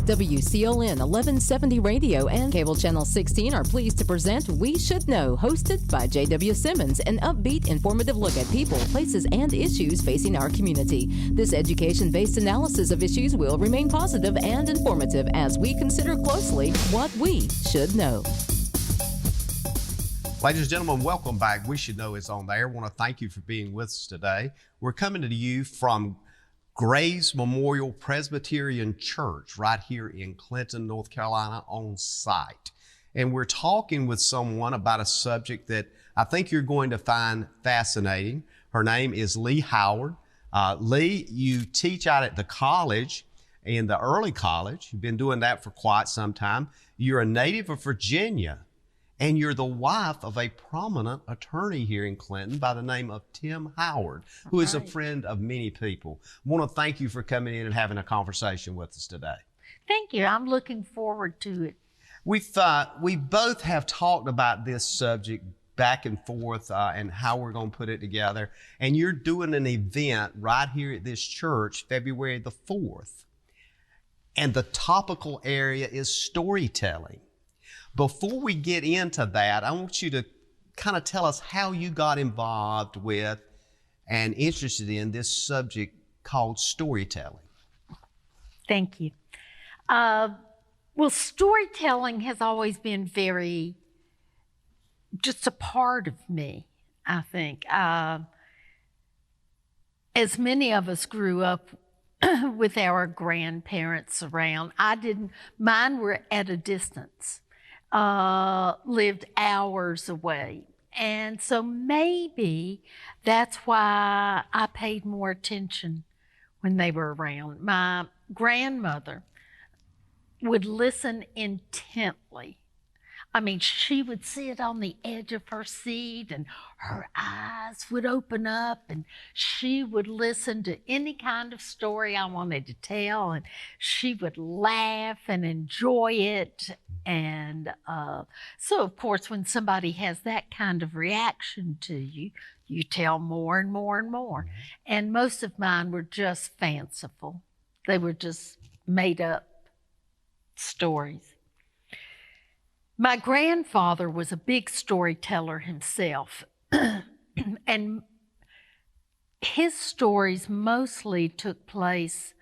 WCLN 1170 Radio and Cable Channel 16 are pleased to present We Should Know, hosted by J.W. Simmons, an upbeat, informative look at people, places, and issues facing our community. This education-based analysis of issues will remain positive and informative as we consider closely what we should know. Ladies and gentlemen, welcome back. We Should Know is on there. I want to thank you for being with us today. We're coming to you from Grace Memorial Presbyterian Church right here in Clinton, North Carolina on site. And we're talking with someone about a subject that I think you're going to find fascinating. Her name is Lee Howard. Lee, you teach out at the college, in the early college. You've been doing that for quite some time. You're a native of Virginia, and you're the wife of a prominent attorney here in Clinton by the name of Tim Howard, who is a friend of many people. I want to thank you for coming in and having a conversation with us today. Thank you. I'm looking forward to it. We both have talked about this subject back and forth and how we're going to put it together. And you're doing an event right here at this church, February the 4th. And the topical area is storytelling. Before we get into that, I want you to kind of tell us how you got involved with and interested in this subject called storytelling. Thank you. Well, storytelling has always been just a part of me, I think. As many of us grew up with our grandparents around, mine were at a distance. Lived hours away. And so maybe that's why I paid more attention when they were around. My grandmother would listen intently. I mean, she would sit on the edge of her seat and her eyes would open up and she would listen to any kind of story I wanted to tell, and she would laugh and enjoy it. And so, of course, when somebody has that kind of reaction to you, you tell more and more and more. Mm-hmm. And most of mine were just fanciful. They were just made up stories. My grandfather was a big storyteller himself, and his stories mostly took place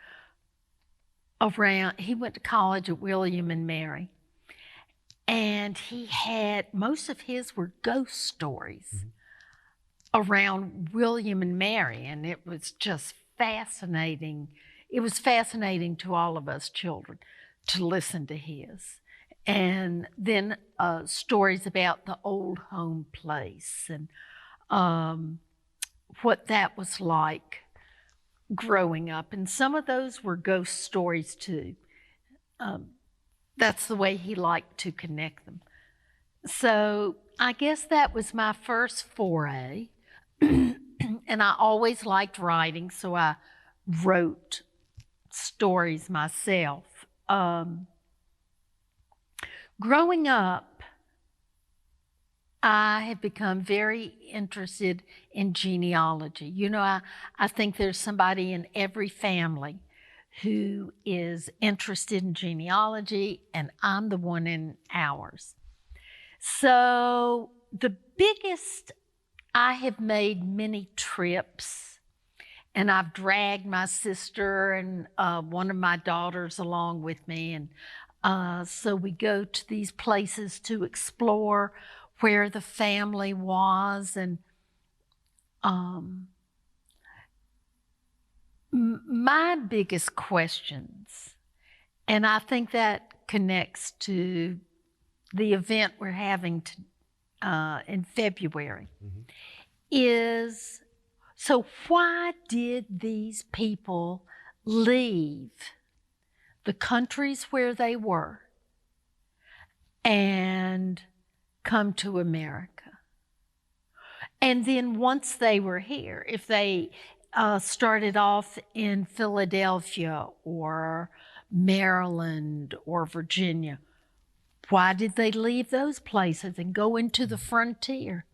he went to college at William and Mary, and most of his were ghost stories around William and Mary, and it was just fascinating. It was fascinating to all of us children to listen to his. And then stories about the old home place and what that was like growing up. And some of those were ghost stories too. That's the way he liked to connect them. So I guess that was my first foray. And I always liked writing, so I wrote stories myself. Growing up, I have become very interested in genealogy. You know, I think there's somebody in every family who is interested in genealogy, and I'm the one in ours. So I have made many trips, and I've dragged my sister and one of my daughters along with me, and so we go to these places to explore where the family was. And my biggest questions, and I think that connects to the event we're having in February, is, so why did these people leave the countries where they were and come to America? And then once they were here, if they started off in Philadelphia or Maryland or Virginia, why did they leave those places and go into the frontier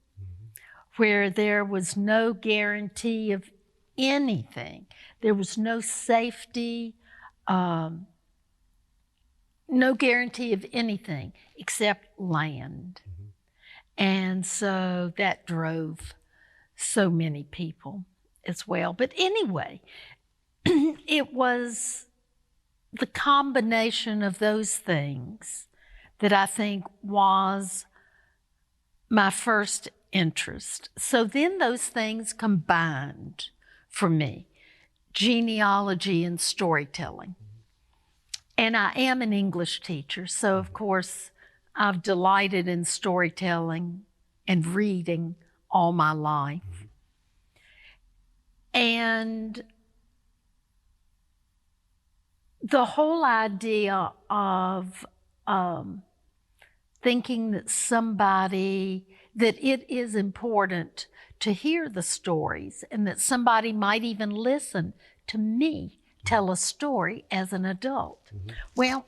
where there was no guarantee of anything? There was no safety. no guarantee of anything except land. And so that drove so many people as well. But anyway, it was the combination of those things that I think was my first interest. So then those things combined for me, genealogy and storytelling. And I am an English teacher, so of course I've delighted in storytelling and reading all my life. And the whole idea of thinking that it is important to hear the stories and that somebody might even listen to me tell a story as an adult. Well,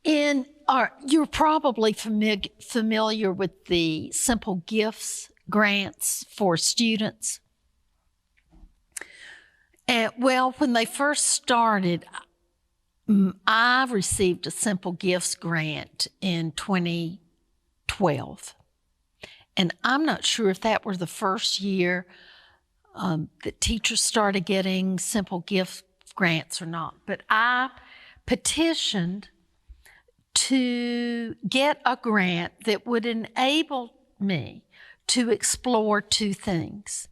you're probably familiar with the Simple Gifts grants for students. Well, when they first started, I received a Simple Gifts grant in 2012. And I'm not sure if that were the first year that teachers started getting Simple Gift grants or not. But I petitioned to get a grant that would enable me to explore two things: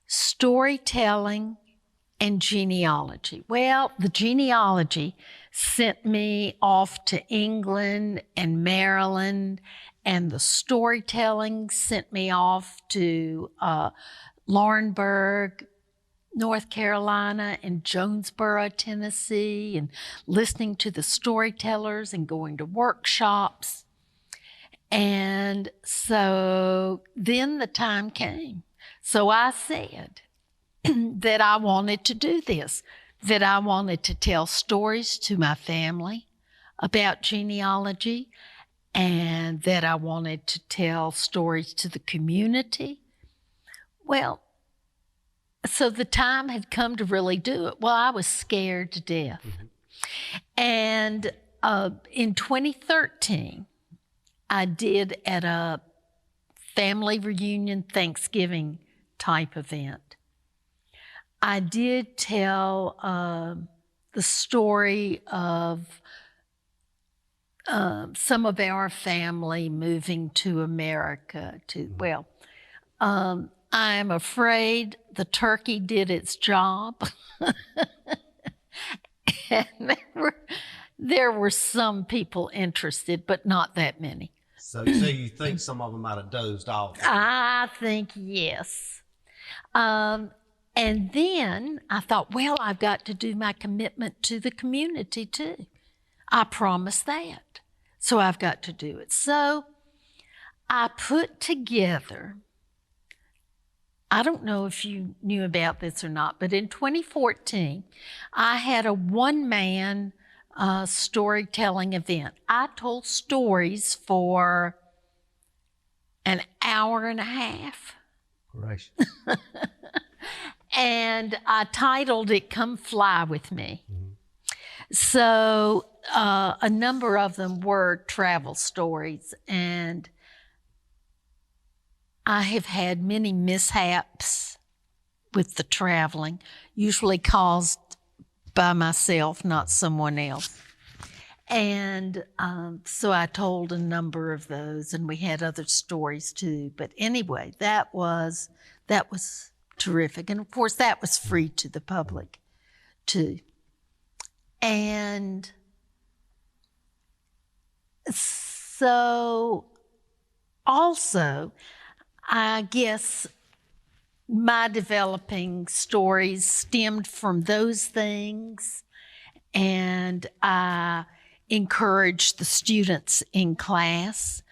storytelling and genealogy. Well, the genealogy sent me off to England and Maryland, and the storytelling sent me off to Laurinburg, North Carolina, and Jonesboro, Tennessee, and listening to the storytellers and going to workshops. And so then the time came. So I said that I wanted to do this, that I wanted to tell stories to my family about genealogy, and that I wanted to tell stories to the community. Well, so the time had come to really do it. Well, I was scared to death. And in 2013, I did at a family reunion Thanksgiving type event. I did tell the story of some of our family moving to America I'm afraid the turkey did its job. And there were some people interested, but not that many. So you think some of them might have dozed off? I think yes. And then I thought, well, I've got to do my commitment to the community too. I promised that. So I've got to do it. So I put together, I don't know if you knew about this or not, but in 2014, I had a one-man storytelling event. I told stories for an hour and a half. Gracious. And I titled it, Come Fly With Me. So a number of them were travel stories, and I have had many mishaps with the traveling, usually caused by myself, not someone else. And so I told a number of those, and we had other stories too. But anyway, that was terrific. And of course, that was free to the public too. And so also, I guess my developing stories stemmed from those things, and I encouraged the students in class.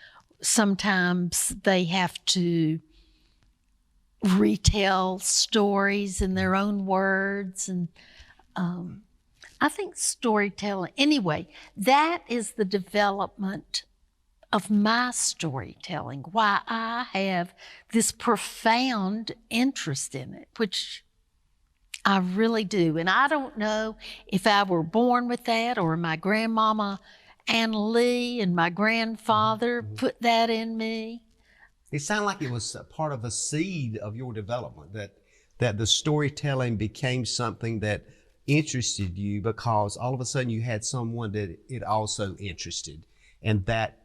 Sometimes they have to retell stories in their own words, and I think storytelling, anyway, that is the development of my storytelling, why I have this profound interest in it, which I really do. And I don't know if I were born with that or my grandmama Ann Lee and my grandfather put that in me. It sounded like it was a part of a seed of your development, that the storytelling became something that interested you because all of a sudden you had someone that it also interested, and that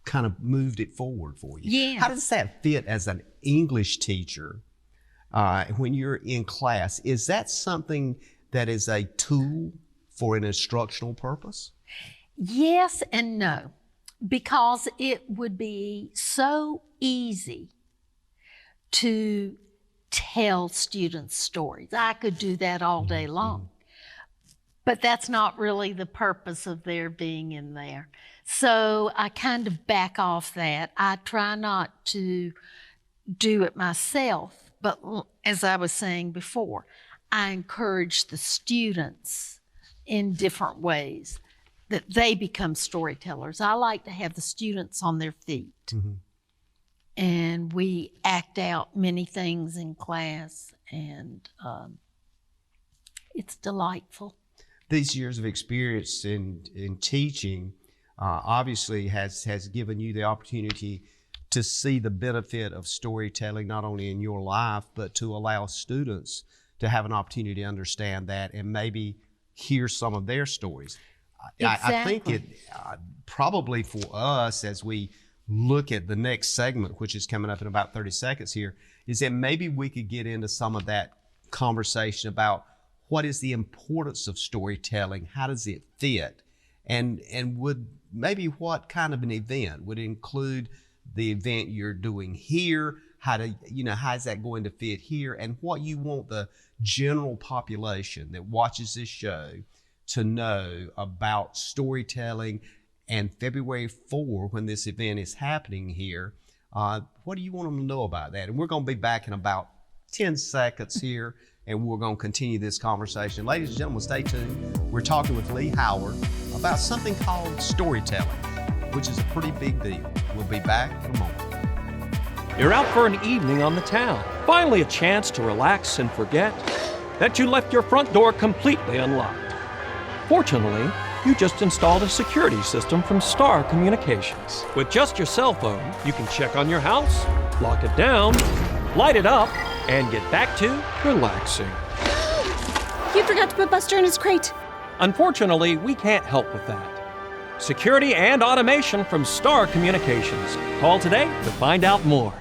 kind of moved it forward for you. Yeah. How does that fit as an English teacher when you're in class? Is that something that is a tool for an instructional purpose? Yes and no, because it would be so easy to tell students stories. I could do that all day long, but that's not really the purpose of their being in there. So I kind of back off that. I try not to do it myself, but as I was saying before, I encourage the students in different ways that they become storytellers. I like to have the students on their feet. And we act out many things in class, and it's delightful. These years of experience in teaching obviously has given you the opportunity to see the benefit of storytelling, not only in your life, but to allow students to have an opportunity to understand that and maybe hear some of their stories. Exactly. I think it probably for us, as we look at the next segment, which is coming up in about 30 seconds here, is that maybe we could get into some of that conversation about what is the importance of storytelling, how does it fit, and would maybe what kind of an event would include the event you're doing here, how is that going to fit here, and what you want the general population that watches this show to know about storytelling. And February 4, when this event is happening here, what do you want them to know about that? And we're going to be back in about 10 seconds here, and we're going to continue this conversation. Ladies and gentlemen, stay tuned. We're talking with Lee Howard about something called storytelling, which is a pretty big deal. We'll be back in a moment. You're out for an evening on the town. Finally a chance to relax and forget that you left your front door completely unlocked. Fortunately, you just installed a security system from Star Communications. With just your cell phone, you can check on your house, lock it down, light it up, and get back to relaxing. You forgot to put Buster in his crate. Unfortunately, we can't help with that. Security and automation from Star Communications. Call today to find out more.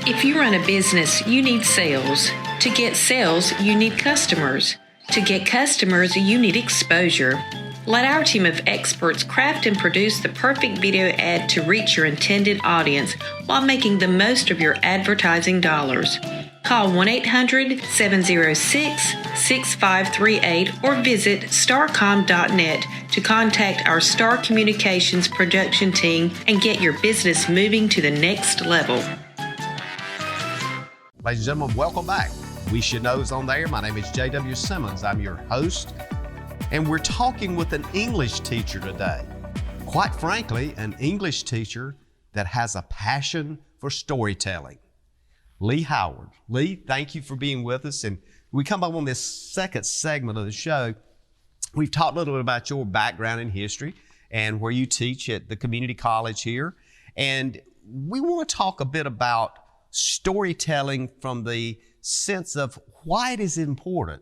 If you run a business, you need sales. To get sales, you need customers. To get customers, you need exposure. Let our team of experts craft and produce the perfect video ad to reach your intended audience while making the most of your advertising dollars. Call 1-800-706-6538 or visit starcom.net to contact our Star Communications production team and get your business moving to the next level. Ladies and gentlemen, welcome back. We Should Know is on there. My name is J.W. Simmons. I'm your host, and we're talking with an English teacher today. Quite frankly, an English teacher that has a passion for storytelling. Lee Howard. Lee, thank you for being with us. And we come up on this second segment of the show. We've talked a little bit about your background in history and where you teach at the community college here. And we want to talk a bit about storytelling from the sense of why it is important.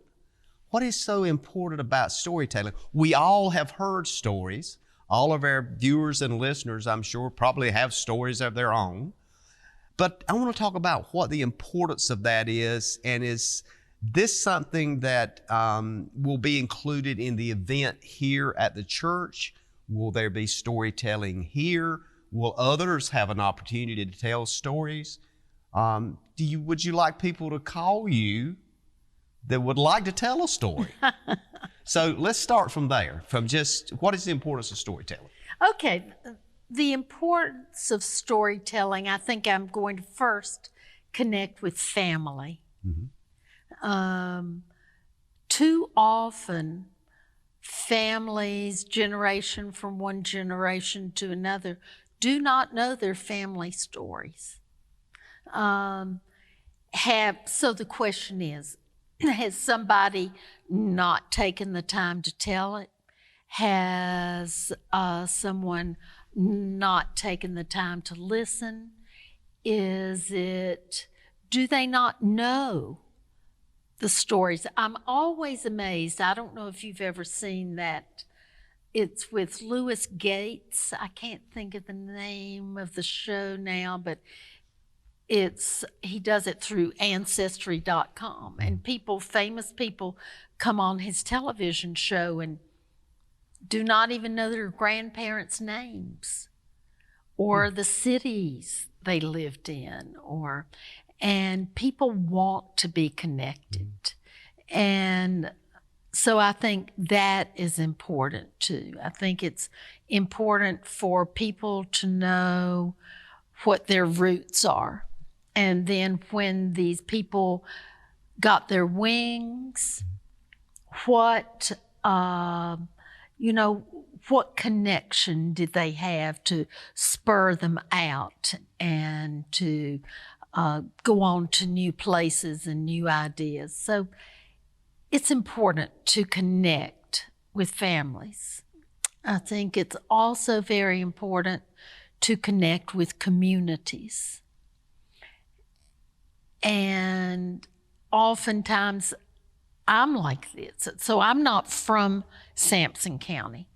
What is so important about storytelling? We all have heard stories. All of our viewers and listeners, I'm sure, probably have stories of their own. But I want to talk about what the importance of that is, and is this something that will be included in the event here at the church? Will there be storytelling here? Will others have an opportunity to tell stories? Would you like people to call you that would like to tell a story? So let's start from there, from just what is the importance of storytelling? Okay. The importance of storytelling, I think I'm going to first connect with family. Too often, families, generation from one generation to another, do not know their family stories. So the question is, has somebody not taken the time to tell it? Has someone not taken the time to listen? Do they not know the stories? I'm always amazed. I don't know if you've ever seen that. It's with Louis Gates. I can't think of the name of the show now, but he does it through Ancestry.com. And famous people come on his television show and do not even know their grandparents' names or the cities they lived in, and people want to be connected. And so I think that is important too. I think it's important for people to know what their roots are. And then when these people got their wings, what connection did they have to spur them out and to go on to new places and new ideas? So it's important to connect with families. I think it's also very important to connect with communities. And oftentimes I'm like this. So I'm not from Sampson County,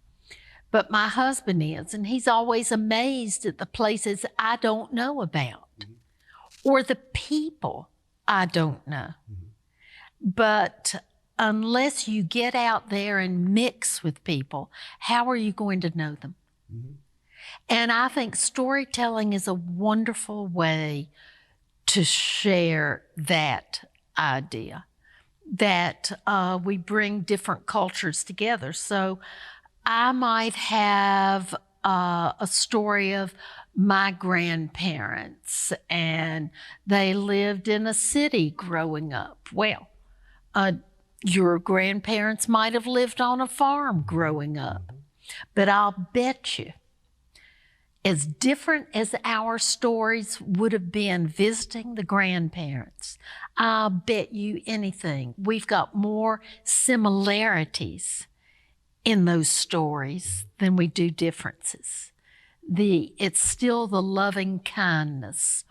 but my husband is, and he's always amazed at the places I don't know about or the people I don't know. But unless you get out there and mix with people, how are you going to know them? And I think storytelling is a wonderful way to share that idea, that we bring different cultures together. So I might have a story of my grandparents, and they lived in a city growing up. Well, your grandparents might have lived on a farm growing up, but I'll bet you, as different as our stories would have been visiting the grandparents, I'll bet you anything, we've got more similarities in those stories than we do differences. It's still the loving kindness,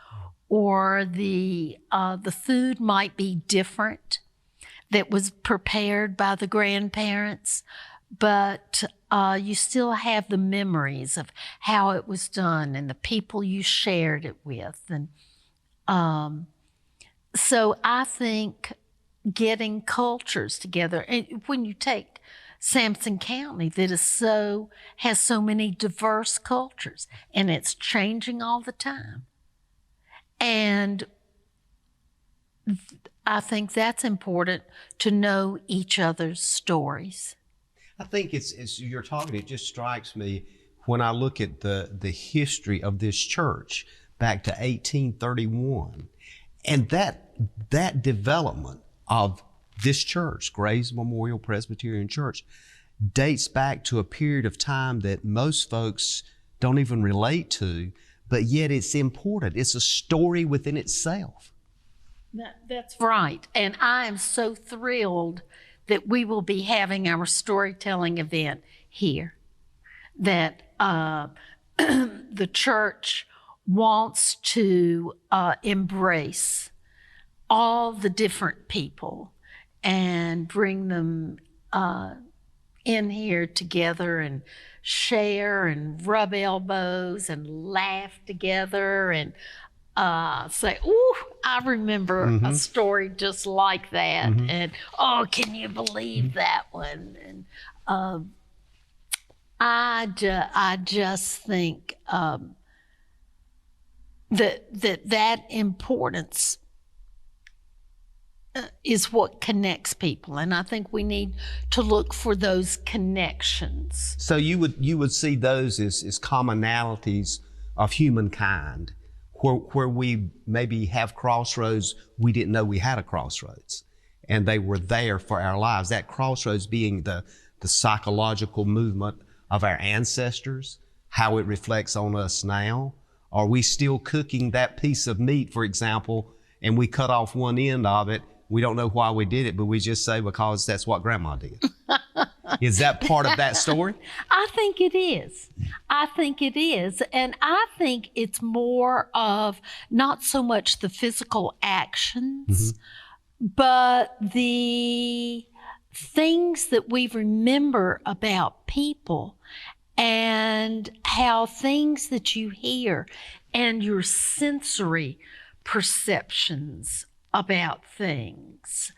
or the food might be different that was prepared by the grandparents, but you still have the memories of how it was done and the people you shared it with. And so I think getting cultures together, and when you take Sampson County that has so many diverse cultures, and it's changing all the time. And I think that's important, to know each other's stories. I think it's you're talking, it just strikes me when I look at the history of this church back to 1831, and that development of this church, Grace Memorial Presbyterian Church, dates back to a period of time that most folks don't even relate to, but yet it's important. It's a story within itself. That's right. And I am so thrilled that we will be having our storytelling event here, that the church wants to embrace all the different people and bring them in here together and share and rub elbows and laugh together and say, ooh, I remember a story just like that. And, oh, can you believe that one? And I just think that importance is what connects people, and I think we need to look for those connections. So you would see those as commonalities of humankind, where we maybe have crossroads we didn't know we had a crossroads, and they were there for our lives. That crossroads being the psychological movement of our ancestors, how it reflects on us now. Are we still cooking that piece of meat, for example, and we cut off one end of it? We don't know why we did it, but we just say because that's what Grandma did. Is that part of that story? I think it is. I think it is. And I think it's more of not so much the physical actions, but the things that we remember about people and how things that you hear and your sensory perceptions about things.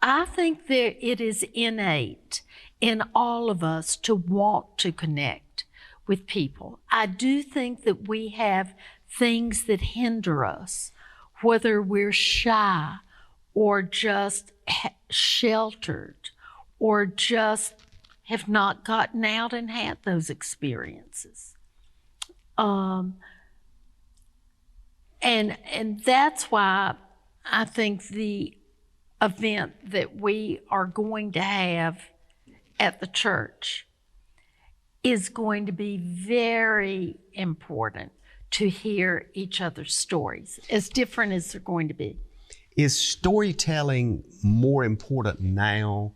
I think that it is innate in all of us to want to connect with people. I do think that we have things that hinder us, whether we're shy or just sheltered or just have not gotten out and had those experiences. And that's why I think the event that we are going to have at the church is going to be very important to hear each other's stories, as different as they're going to be. Is storytelling more important now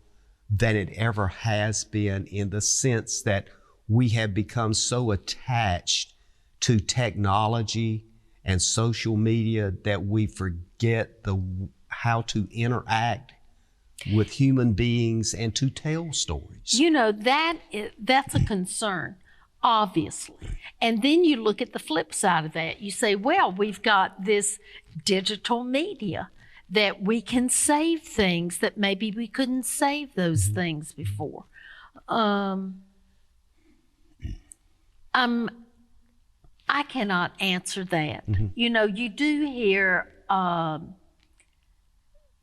than it ever has been, in the sense that we have become so attached to technology and social media that we forget how to interact with human beings and to tell stories? You know, that's a concern, obviously. And then you look at the flip side of that. You say, well, we've got this digital media that we can save things that maybe we couldn't save those things before. I cannot answer that. You know, you do hear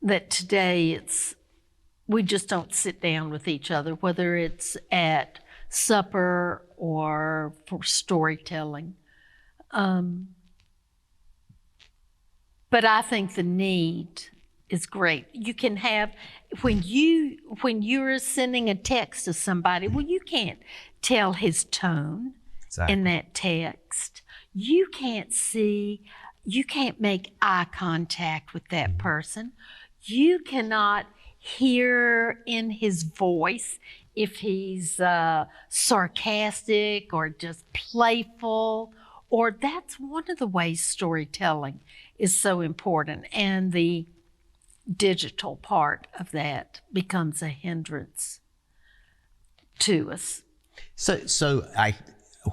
that today we just don't sit down with each other, whether it's at supper or for storytelling. But I think the need is great. You can have, when you're sending a text to somebody, well, you can't tell his tone in that text. You can't make eye contact with that person. You cannot hear in his voice if he's sarcastic or just playful, or that's one of the ways storytelling is so important. And the digital part of that becomes a hindrance to us. So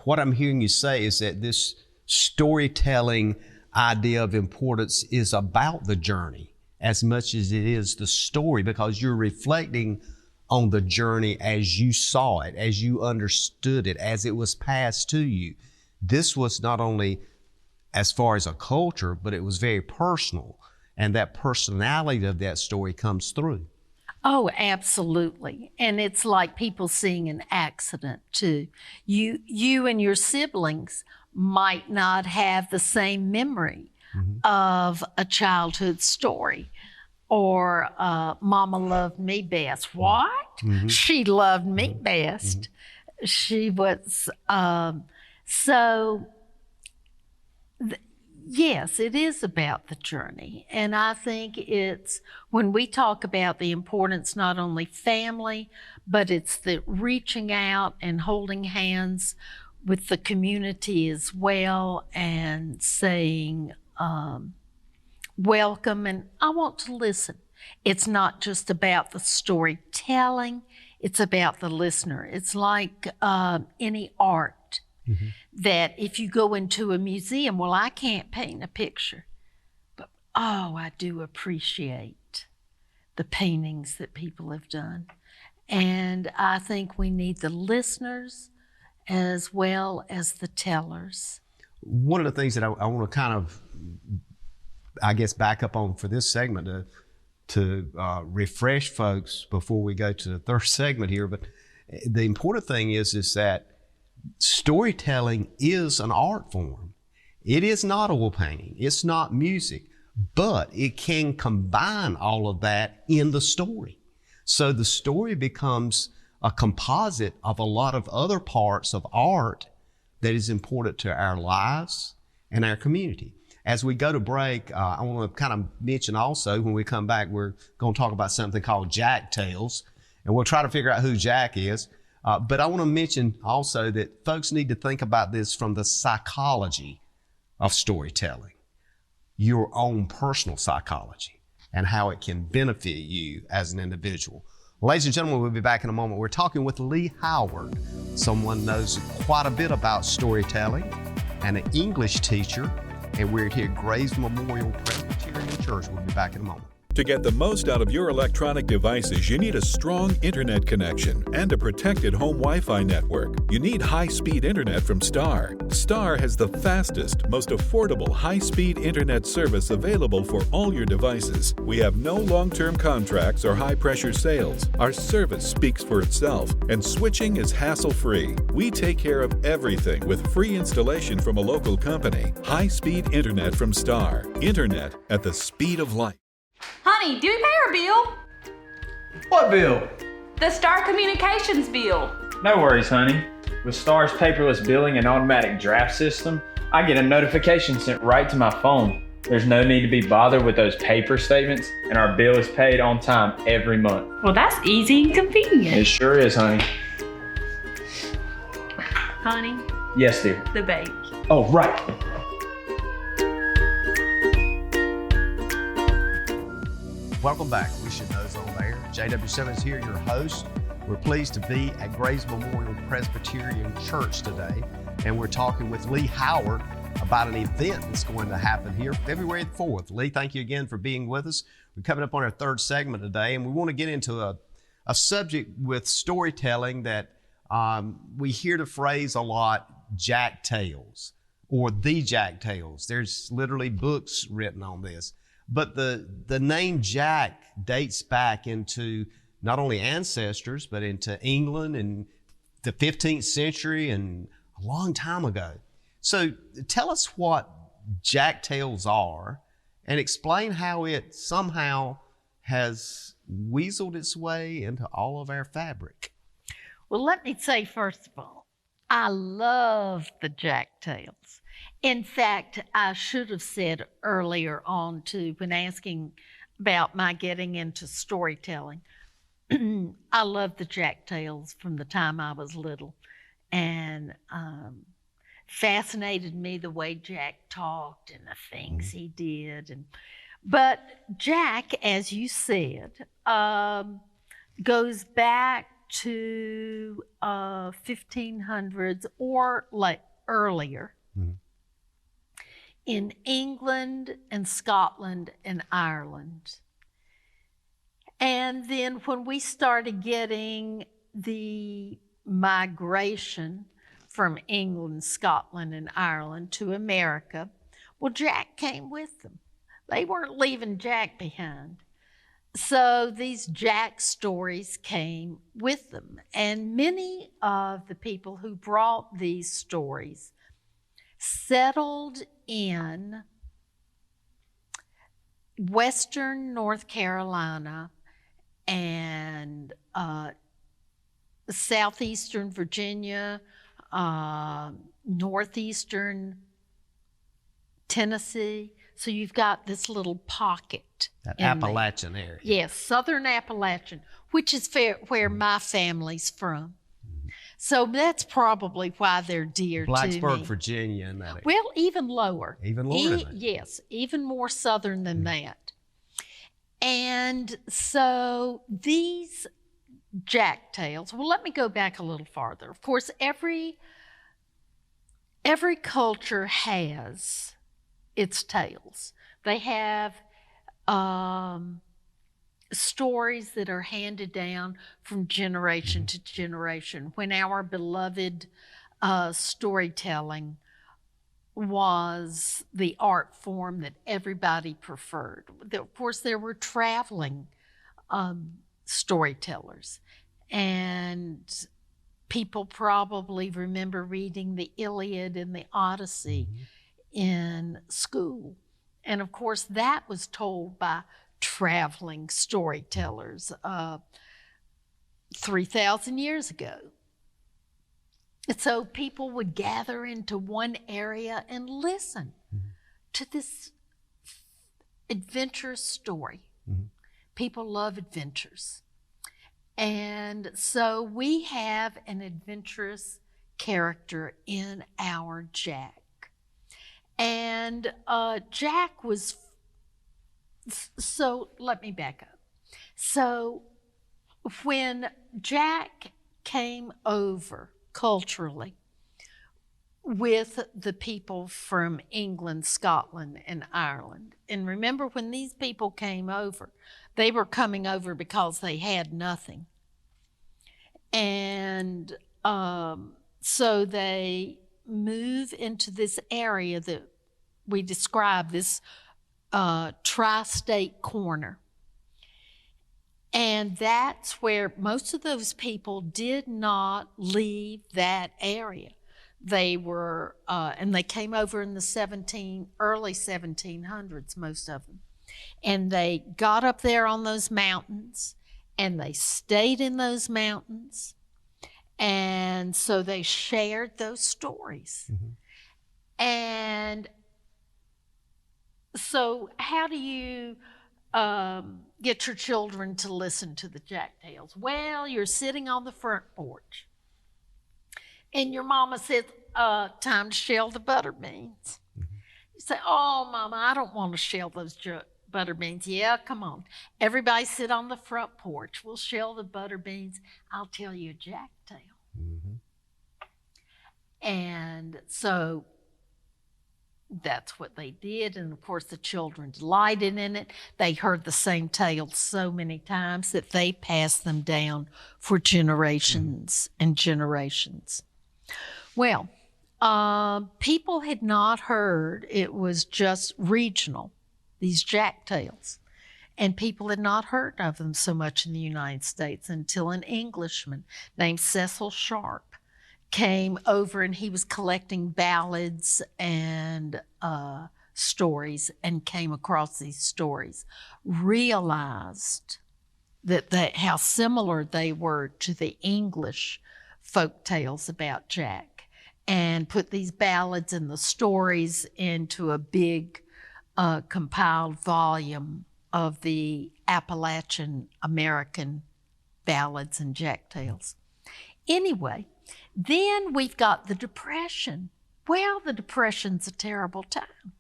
what I'm hearing you say is that this storytelling idea of importance is about the journey as much as it is the story, because you're reflecting on the journey as you saw it, as you understood it, as it was passed to you. This was not only as far as a culture, but it was very personal, and that personality of that story comes through. Oh, absolutely. And it's like people seeing an accident too. You and your siblings might not have the same memory of a childhood story, or Mama loved me best. What? She loved me best. She was, yes, it is about the journey. And I think it's, when we talk about the importance, not only family, but it's the reaching out and holding hands with the community as well, and saying, welcome, and I want to listen. It's not just about the storytelling, it's about the listener. It's like any art. That if you go into a museum, well, I can't paint a picture, but I do appreciate the paintings that people have done. And I think we need the listeners as well as the tellers. One of the things that I want to kind of, I guess, back up on for this segment to refresh folks before we go to the third segment here, but the important thing is that storytelling is an art form. It is not oil painting. It's not music, but it can combine all of that in the story. So the story becomes a composite of a lot of other parts of art that is important to our lives and our community. As we go to break, I want to kind of mention also, when we come back, we're going to talk about something called Jack Tales. and we'll try to figure out who Jack is. But I want to mention also that folks need to think about this from the psychology of storytelling, your own personal psychology, and how it can benefit you as an individual. Ladies and gentlemen, we'll be back in a moment. We're talking with Lee Howard, someone knows quite a bit about storytelling, and an English teacher, and we're here at Graves Memorial Presbyterian Church. We'll be back in a moment. To get the most out of your electronic devices, you need a strong internet connection and a protected home Wi-Fi network. You need high-speed internet from Star. Star has the fastest, most affordable high-speed internet service available for all your devices. We have no long-term contracts or high-pressure sales. Our service speaks for itself, and switching is hassle-free. We take care of everything with free installation from a local company. High-speed internet from Star. Internet at the speed of light. Honey, do we pay our bill? What bill? The Star Communications bill. No worries, honey. With Star's paperless billing and automatic draft system, I get a notification sent right to my phone. There's no need to be bothered with those paper statements, and our bill is paid on time every month. Well, that's easy and convenient. It sure is, honey. Honey, Yes, dear. the bake. Oh, right. Welcome back. We Should Know's on there. J.W. Simmons here, your host. We're pleased to be at Graves Memorial Presbyterian Church today, and we're talking with Lee Howard about an event that's going to happen here February 4th. Lee, thank you again for being with us. We're coming up on our third segment today, and we want to get into a subject with storytelling that we hear the phrase a lot, Jack Tales, or the Jack Tales. There's literally books written on this. But the name Jack dates back into not only ancestors, but into England and the 15th century and a long time ago. So tell us what Jack Tales are and explain how it somehow has weaseled its way into all of our fabric. Well, let me say, first of all, I love the Jack Tales. In fact, I should have said earlier on, too, when asking about my getting into storytelling, I love the Jack Tales from the time I was little, and fascinated me the way Jack talked and the things he did. But Jack, as you said, goes back to 1500s or earlier. Mm-hmm. In England and Scotland and Ireland. And then when we started getting the migration from England, Scotland, and Ireland to America, well, Jack came with them. They weren't leaving Jack behind. So these Jack stories came with them. And many of the people who brought these stories settled in Western North Carolina and Southeastern Virginia, Northeastern Tennessee. So you've got this little pocket. That Appalachian area. Yes, Southern Appalachian, which is where my family's from. So that's probably why they're dear to me. Blacksburg, Virginia, and that area. Well, even lower. Even lower than that. Yes, even more southern than that. And so these Jack Tales, well, let me go back a little farther. Of course, every culture has its tales. They have stories that are handed down from generation to generation. When our beloved storytelling was the art form that everybody preferred. Of course, there were traveling storytellers, and people probably remember reading the Iliad and the Odyssey in school. And of course, that was told by traveling storytellers 3,000 years ago. And so people would gather into one area and listen to this adventurous story. People love adventures. And so we have an adventurous character in our Jack. And Jack was, so let me back up. So when Jack came over culturally with the people from England, Scotland, and Ireland, and remember when these people came over, they were coming over because they had nothing. And so they move into this area that we describe, this tri-state corner. And that's where most of those people did not leave that area. They were, and they came over in the early 1700s, most of them. And they got up there on those mountains, and they stayed in those mountains. And so they shared those stories. And so how do you get your children to listen to the Jack Tales? Well, you're sitting on the front porch, and your mama says, time to shell the butter beans. You say, oh, Mama, I don't want to shell those butter beans. Yeah, come on. Everybody sit on the front porch. We'll shell the butter beans. I'll tell you a Jack tale. And so that's what they did. And of course, the children delighted in it. They heard the same tales so many times that they passed them down for generations and generations. Well, people had not heard, it was just regional, these Jack tales. And people had not heard of them so much in the United States until an Englishman named Cecil Sharp came over, and he was collecting ballads and stories, and came across these stories, realized that how similar they were to the English folk tales about Jack, and put these ballads and the stories into a big compiled volume of the Appalachian American ballads and Jack tales. Anyway, then we've got the Depression. Well, the Depression's a terrible time.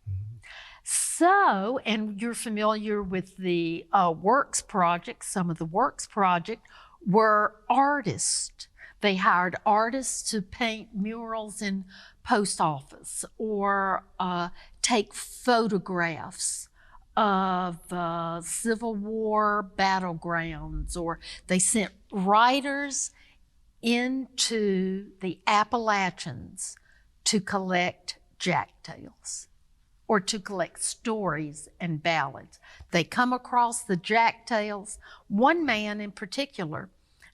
So, and you're familiar with the Works Project. Some of the Works Project were artists. They hired artists to paint murals in post office, or take photographs of Civil War battlegrounds, or they sent writers into the Appalachians to collect Jack tales, or to collect stories and ballads. They come across the Jack tales. One man in particular,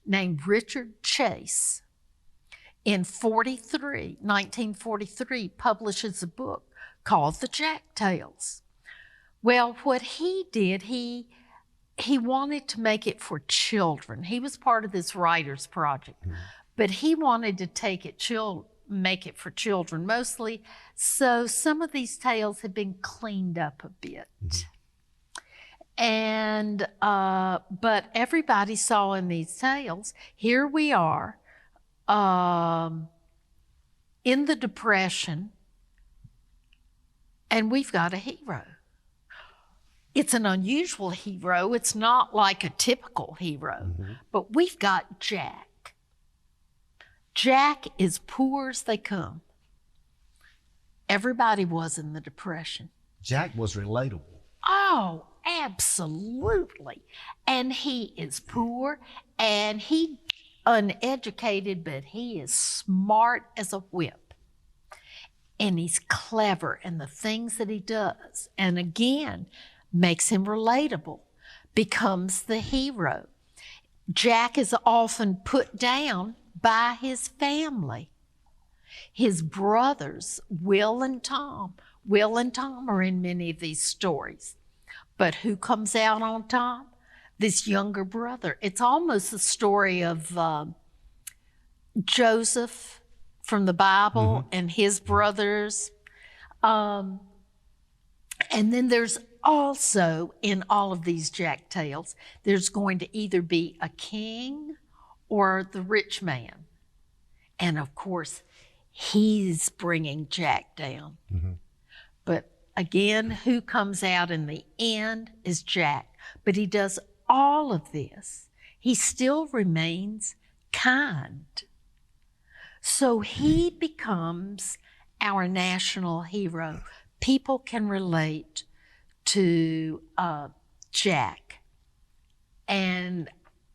named Richard Chase, in 1943, publishes a book called The Jack Tales. Well, what he did, he wanted to make it for children. He was part of this writers project, but he wanted to make it for children mostly. So some of these tales have been cleaned up a bit. And, but everybody saw in these tales, here we are in the Depression, and we've got a hero. It's an unusual hero. It's not like a typical hero, but we've got Jack. Jack is poor as they come. Everybody was in the Depression. Jack was relatable. Oh, absolutely. And he is poor, and he uneducated, but he is smart as a whip. And he's clever in the things that he does. And again, makes him relatable, becomes the hero. Jack is often put down by his family. His brothers, Will and Tom are in many of these stories. But who comes out on top? This younger brother. It's almost the story of Joseph from the Bible and his brothers. And then there's also, in all of these jack tales, there's going to either be a king or the rich man. And of course, he's bringing Jack down. Mm-hmm. But again, who comes out in the end is Jack. But he does all of this. He still remains kind. So he becomes our national hero. People can relate to Jack, and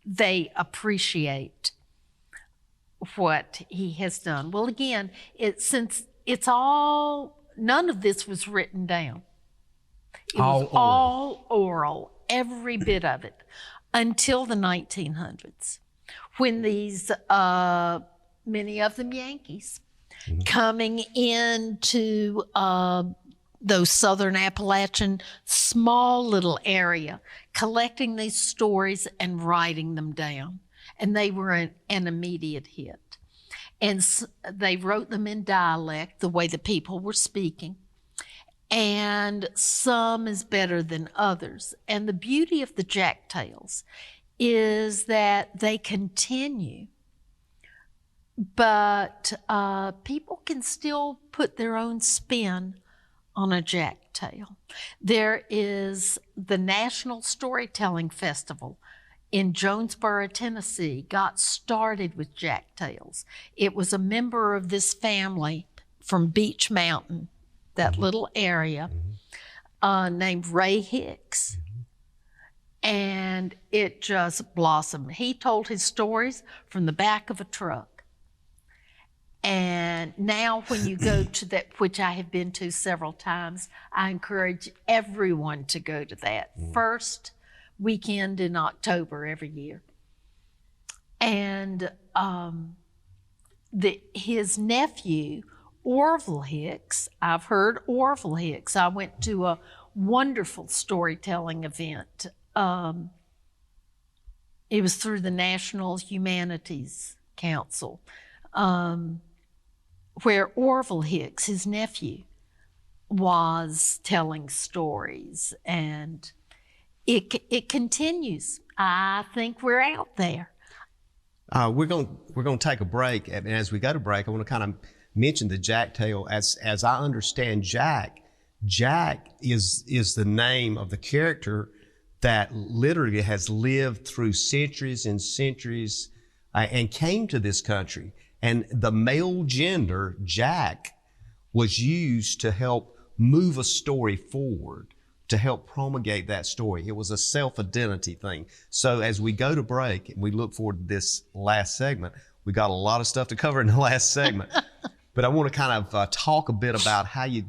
they appreciate what he has done. Well, again, since it's all, none of this was written down. It was all oral, every bit of it, until the 1900s, when these, many of them Yankees, coming into those southern Appalachian, small little area, collecting these stories and writing them down. And they were an immediate hit. And they wrote them in dialect, the way the people were speaking. And some is better than others. And the beauty of the Jack Tales is that they continue, but people can still put their own spin on a Jack Tale. There is the National Storytelling Festival in Jonesboro, Tennessee, got started with Jack Tales. It was a member of this family from Beach Mountain, that little area, named Ray Hicks. And it just blossomed. He told his stories from the back of a truck. And now when you go to that, which I have been to several times, I encourage everyone to go to that first weekend in October every year. And his nephew, Orville Hicks, I've heard Orville Hicks. I went to a wonderful storytelling event. It was through the National Humanities Council, where Orville Hicks, his nephew, was telling stories, and it continues. I think we're out there. We're going to take a break, and as we go to break, I want to kind of mention the Jack Tale. As I understand Jack is the name of the character that literally has lived through centuries and centuries and came to this country. And the male gender, Jack, was used to help move a story forward, to help promulgate that story. It was a self-identity thing. So as we go to break, and we look forward to this last segment, we got a lot of stuff to cover in the last segment. But I want to kind of talk a bit about how you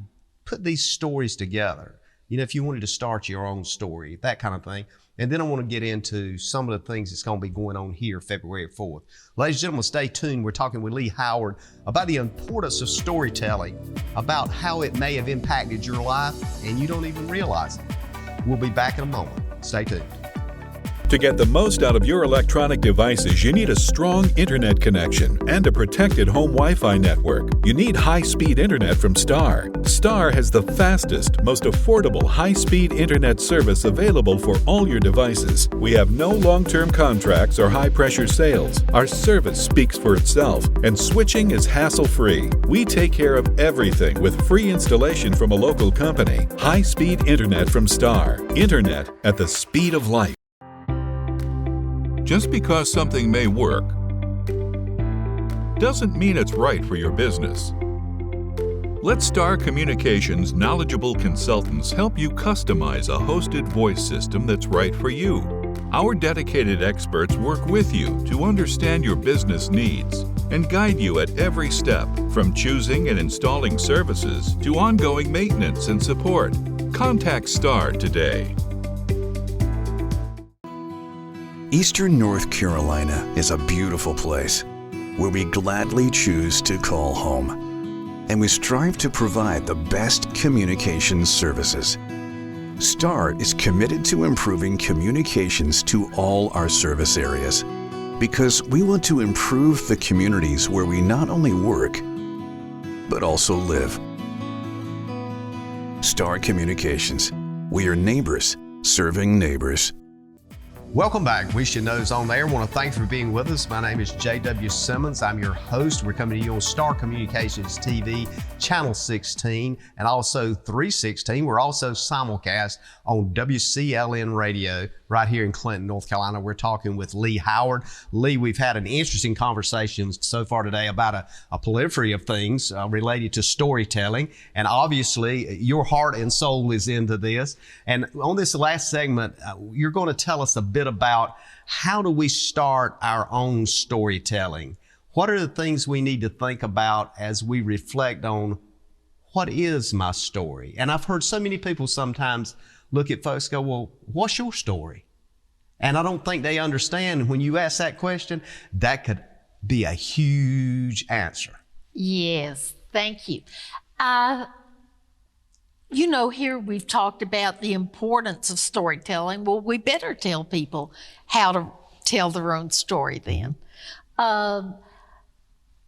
put these stories together. You know, if you wanted to start your own story, that kind of thing. And then I want to get into some of the things that's going to be going on here February 4th. Ladies and gentlemen, stay tuned. We're talking with Lee Howard about the importance of storytelling, about how it may have impacted your life and you don't even realize it. We'll be back in a moment. Stay tuned. To get the most out of your electronic devices, you need a strong internet connection and a protected home Wi-Fi network. You need high-speed internet from Star. Star has the fastest, most affordable high-speed internet service available for all your devices. We have no long-term contracts or high-pressure sales. Our service speaks for itself, and switching is hassle-free. We take care of everything with free installation from a local company. High-speed internet from Star. Internet at the speed of light. Just because something may work doesn't mean it's right for your business. Let Star Communications' knowledgeable consultants help you customize a hosted voice system that's right for you. Our dedicated experts work with you to understand your business needs and guide you at every step, from choosing and installing services to ongoing maintenance and support. Contact Star today. Eastern North Carolina is a beautiful place where we gladly choose to call home, and we strive to provide the best communications services. Star is committed to improving communications to all our service areas because we want to improve the communities where we not only work, but also live. Star Communications. We are neighbors serving neighbors. Welcome back. We Should Know's on there. I want to thank you for being with us. My name is J.W. Simmons. I'm your host. We're coming to you on Star Communications TV, Channel 16, and also 316. We're also simulcast on WCLN Radio right here in Clinton, North Carolina. We're talking with Lee Howard. Lee, we've had an interesting conversation so far today about a plethora of things related to storytelling. And obviously, your heart and soul is into this. And on this last segment, you're going to tell us a bit about how do we start our own storytelling? What are the things we need to think about as we reflect on what is my story? And I've heard so many people sometimes look at folks and go, well, what's your story? And I don't think they understand when you ask that question, that could be a huge answer. Yes, thank you. Here we've talked about the importance of storytelling. Well, we better tell people how to tell their own story then.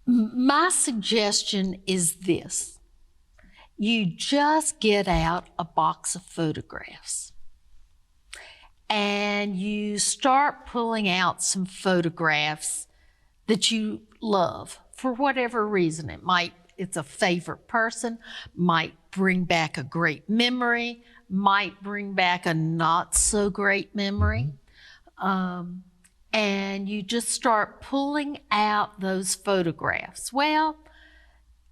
My suggestion is this. You just get out a box of photographs and you start pulling out some photographs that you love for whatever reason. It's a favorite person, might bring back a great memory, might bring back a not so great memory. And you just start pulling out those photographs. Well,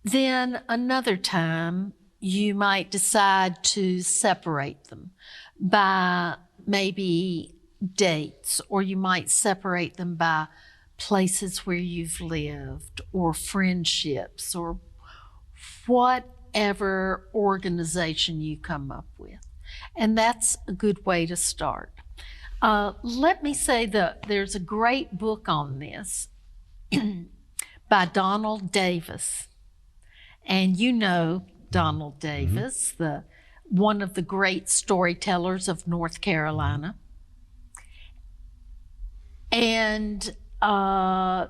then another time you might decide to separate them by maybe dates, or you might separate them by places where you've lived, or friendships, or whatever organization you come up with. And that's a good way to start. Let me say that there's a great book on this by Donald Davis. And you know Donald Davis, one of the great storytellers of North Carolina. And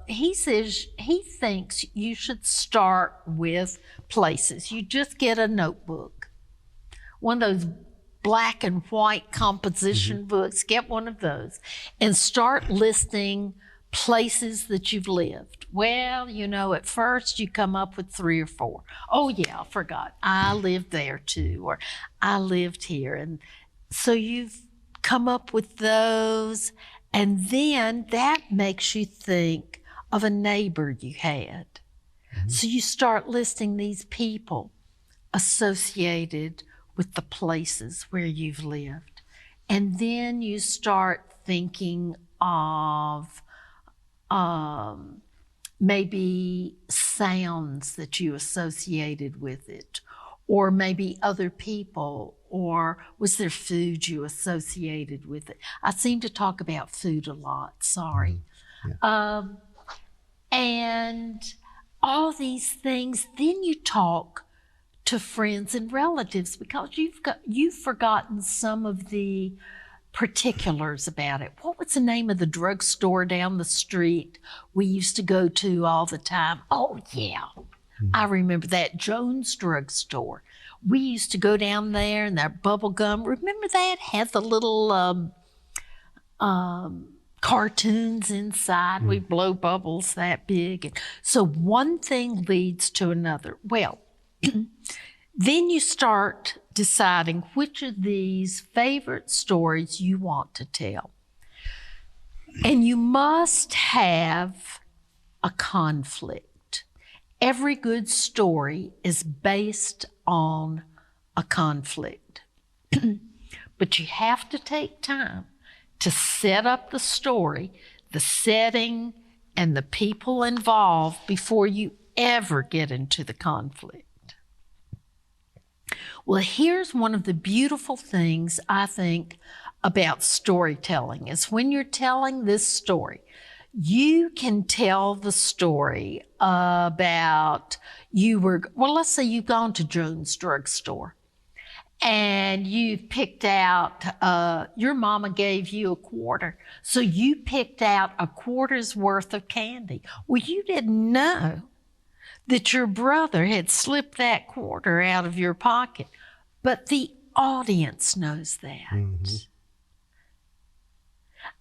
he says he thinks you should start with places. You just get a notebook, one of those black and white composition books, get one of those, and start listing places that you've lived. Well, at first you come up with 3 or 4. Oh yeah, I forgot. I lived there too, or I lived here. And so you've come up with those, and then that makes you think of a neighbor you had. So you start listing these people associated with the places where you've lived. And then you start thinking of maybe sounds that you associated with it, or maybe other people, or was there food you associated with it? I seem to talk about food a lot, sorry. And all these things, then you talk to friends and relatives because you've forgotten some of the particulars about it. What was the name of the drugstore down the street we used to go to all the time? Oh yeah, I remember that, Jones Drugstore. We used to go down there, and that bubble gum, remember that? Had the little cartoons inside. We blow bubbles that big. And so one thing leads to another. Well, then you start deciding which of these favorite stories you want to tell. And you must have a conflict. Every good story is based on a conflict. But you have to take time to set up the story, the setting, and the people involved before you ever get into the conflict. Well, here's one of the beautiful things I think about storytelling is when you're telling this story, you can tell the story about let's say you've gone to Jones Drugstore and you've picked out, your mama gave you $0.25, so you picked out $0.25 worth of candy. Well, you didn't know that your brother had slipped that quarter out of your pocket. but the audience knows that.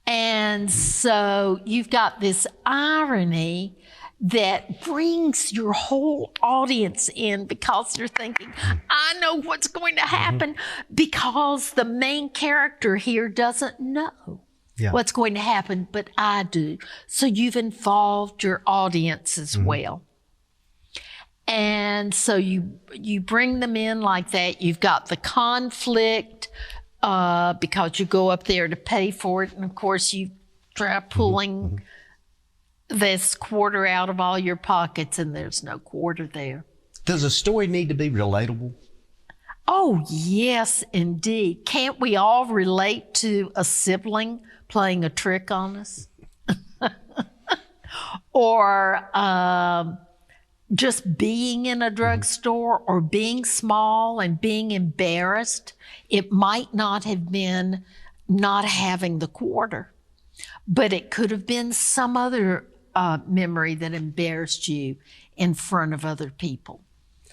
And so you've got this irony that brings your whole audience in because they're thinking, I know what's going to happen, because the main character here doesn't know what's going to happen, but I do. So you've involved your audience as well. And so you bring them in like that. You've got the conflict because you go up there to pay for it. And of course you try pulling this quarter out of all your pockets and there's no quarter there. Does a story need to be relatable? Oh, yes, indeed. Can't we all relate to a sibling playing a trick on us? Or just being in a drugstore or being small and being embarrassed. It might not have been not having the quarter, but it could have been some other memory that embarrassed you in front of other people.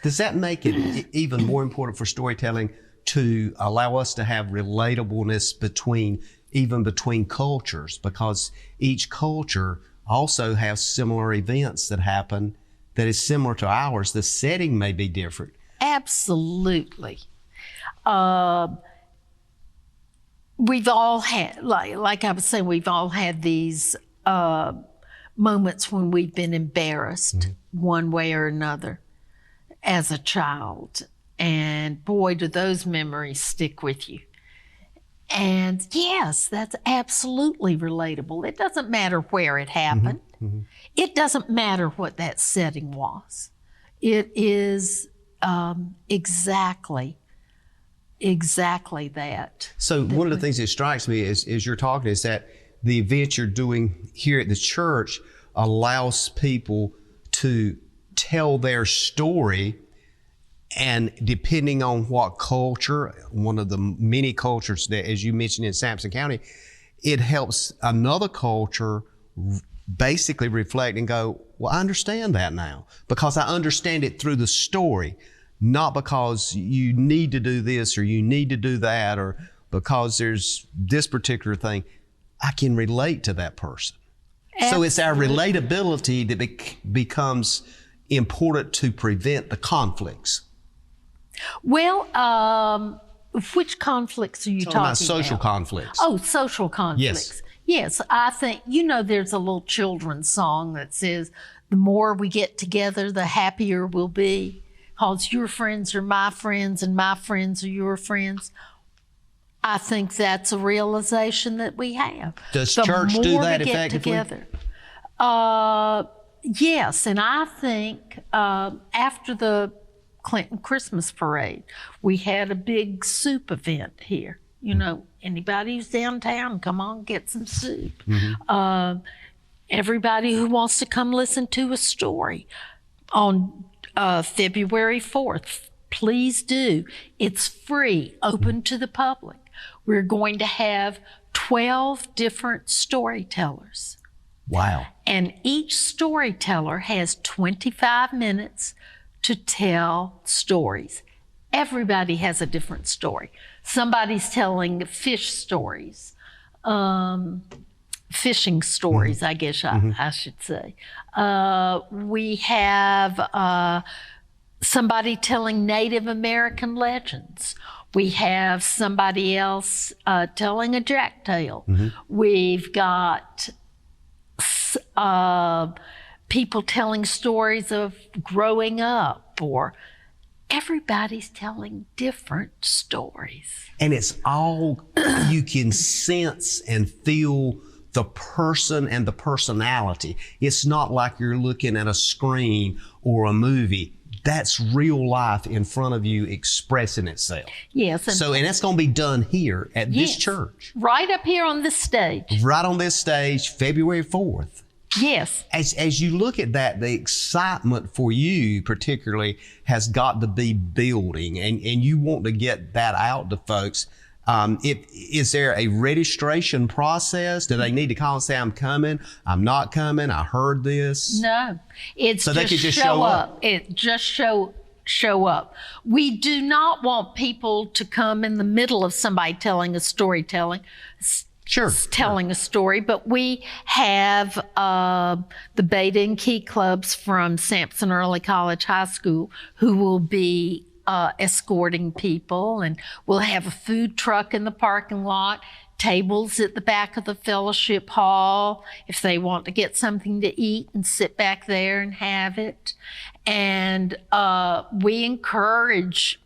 Does that make it even more important for storytelling to allow us to have relatableness between cultures? Because each culture also has similar events that happen that is similar to ours. The setting may be different. Absolutely. We've all had, like I was saying, we've all had these moments when we've been embarrassed one way or another as a child. And boy, do those memories stick with you. And yes, that's absolutely relatable. It doesn't matter where it happened. It doesn't matter what that setting was. It is exactly that. So one of the things that strikes me as you're talking is that the event you're doing here at the church allows people to tell their story, and depending on what culture, one of the many cultures that, as you mentioned in Sampson County, it helps another culture basically reflect and go, well, I understand that now because I understand it through the story, not because you need to do this or you need to do that or because there's this particular thing. I can relate to that person. Absolutely. So it's our relatability that becomes important to prevent the conflicts. Well, which conflicts are you talking about? Social conflicts. Oh, social conflicts. Yes, I think, there's a little children's song that says, the more we get together, the happier we'll be, because your friends are my friends and my friends are your friends. I think that's a realization that we have. Does church do that effectively? Together. Yes, and I think after the Clinton Christmas parade, we had a big soup event here. Anybody who's downtown, come on, get some soup. Everybody who wants to come listen to a story on February 4th, please do. It's free, open to the public. We're going to have 12 different storytellers. Wow. And each storyteller has 25 minutes to tell stories. Everybody has a different story. Somebody's telling fish stories, fishing stories, I guess I should say. We have somebody telling Native American legends. We have somebody else telling a jack tale. We've got people telling stories of growing up, or everybody's telling different stories. And it's all, you can sense and feel the person and the personality. It's not like you're looking at a screen or a movie. That's real life in front of you expressing itself. Yes. And that's going to be done here at this church. Right up here on this stage. Right on this stage, February 4th. Yes. As you look at that, the excitement for you particularly has got to be building, and you want to get that out to folks. Is there a registration process? Do they need to call and say, I'm coming, I'm not coming, I heard this? No. It's so they could just show up. It just show show up. We do not want people to come in the middle of somebody telling a story, telling a story, but we have the Beta and Key clubs from Sampson Early College High School who will be escorting people, and we'll have a food truck in the parking lot, tables at the back of the fellowship hall if they want to get something to eat and sit back there and have it. And we encourage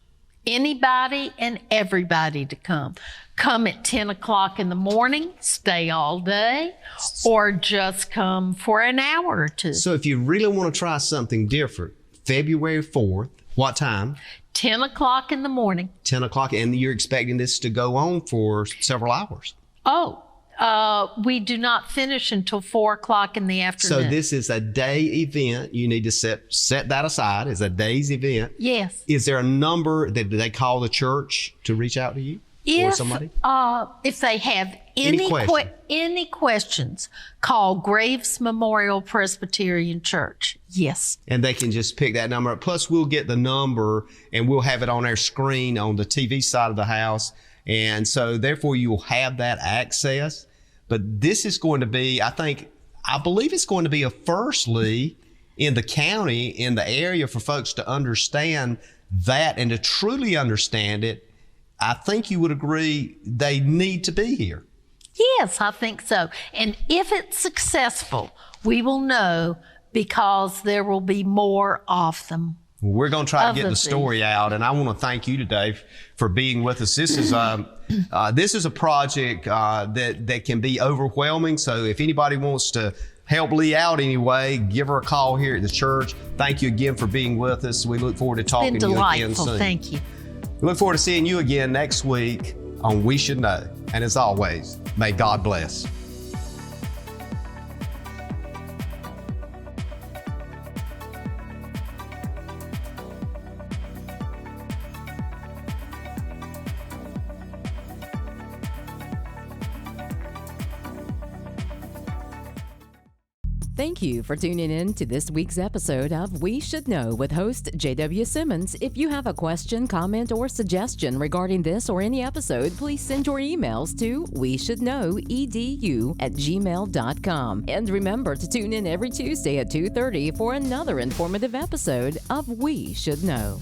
anybody and everybody to come. Come at 10 o'clock in the morning, stay all day, or just come for an hour or two. So if you really want to try something different, February 4th, what time? 10 o'clock in the morning. 10 o'clock, and you're expecting this to go on for several hours. We do not finish until 4 o'clock in the afternoon. So this is a day event. You need to set that aside as a day's event. Yes. Is there a number that they call the church to reach out to you or somebody? If they have any questions, call Graves Memorial Presbyterian Church. Yes. And they can just pick that number up. Plus, we'll get the number and we'll have it on our screen on the TV side of the house. And so therefore you'll have that access. But this is going to be, I believe it's going to be a firstly in the county, in the area, for folks to understand that and to truly understand it. I think you would agree they need to be here. Yes, I think so. And if it's successful, we will know because there will be more of them. We're going to try to get the story out, and I want to thank you today for being with us. This is a project that can be overwhelming. So if anybody wants to help Lee out anyway, give her a call here at the church. Thank you again for being with us. We look forward to talking to you again soon. Thank you. We look forward to seeing you again next week on We Should Know. And as always, may God bless. Thank you for tuning in to this week's episode of We Should Know with host J.W. Simmons. If you have a question, comment, or suggestion regarding this or any episode, please send your emails to weshouldknowedu@gmail.com. And remember to tune in every Tuesday at 2:30 for another informative episode of We Should Know.